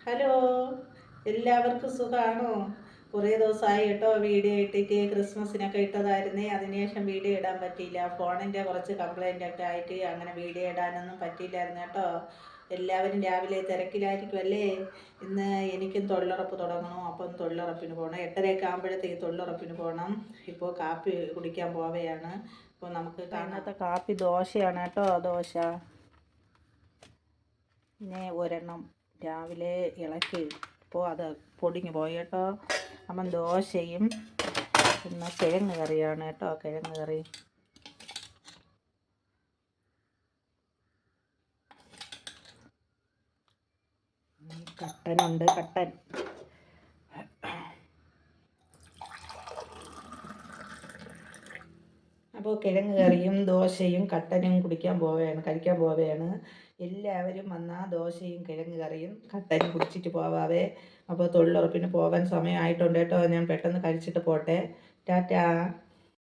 Hello, എല്ലാവർക്കും സുഖമാണോ? കുറേ ദിവസമായി കേട്ടോ വീഡിയോ ഇട്ടിട്ട്. ക്രിസ്മസിനൊക്കെ ഇട്ടതായിരുന്നേ, അതിനുശേഷം വീഡിയോ ഇടാൻ പറ്റിയില്ല. ഫോണിൻ്റെ കുറച്ച് കംപ്ലൈൻ്റ് ഒക്കെ ആയിട്ട് അങ്ങനെ വീഡിയോ ഇടാനൊന്നും പറ്റിയില്ലായിരുന്നു കേട്ടോ. എല്ലാവരും രാവിലെ തിരക്കിലായിരിക്കുമല്ലേ. ഇന്ന് എനിക്കും തൊഴിലുറപ്പ് തുടങ്ങണം. അപ്പം തൊഴിലുറപ്പിന് പോകണം. 8:30 ആകുമ്പോഴത്തേക്ക് തൊഴിലുറപ്പിന് പോകണം. ഇപ്പോൾ കാപ്പി കുടിക്കാൻ പോവുകയാണ്. ഇപ്പോൾ നമുക്ക് ഇന്നത്തെ കാപ്പി ദോശയാണ് കേട്ടോ. ദോശ പിന്നെ ഒരെണ്ണം രാവിലെ ഇളക്കി ഇപ്പോൾ അത് പൊടിഞ്ഞു പോയി കേട്ടോ. അപ്പം ദോശയും പിന്നെ കിഴങ്ങ് കറിയാണ് കേട്ടോ. കിഴങ്ങ് കറി കട്ടനുണ്ട്. കട്ടൻ അപ്പോൾ കിഴങ്ങ് കറിയും ദോശയും കട്ടനും കഴിക്കാൻ പോവുകയാണ്. എല്ലാവരും വന്നാൽ ദോശയും കിഴങ്ങ് കറിയും കട്ടനും കുടിച്ചിട്ട് പോവാവേ. അപ്പോൾ തൊഴിലുറപ്പിന് പോകാൻ സമയമായിട്ടുണ്ട് കേട്ടോ. ഞാൻ പെട്ടെന്ന് കഴിച്ചിട്ട് പോട്ടെ. ടാറ്റാ.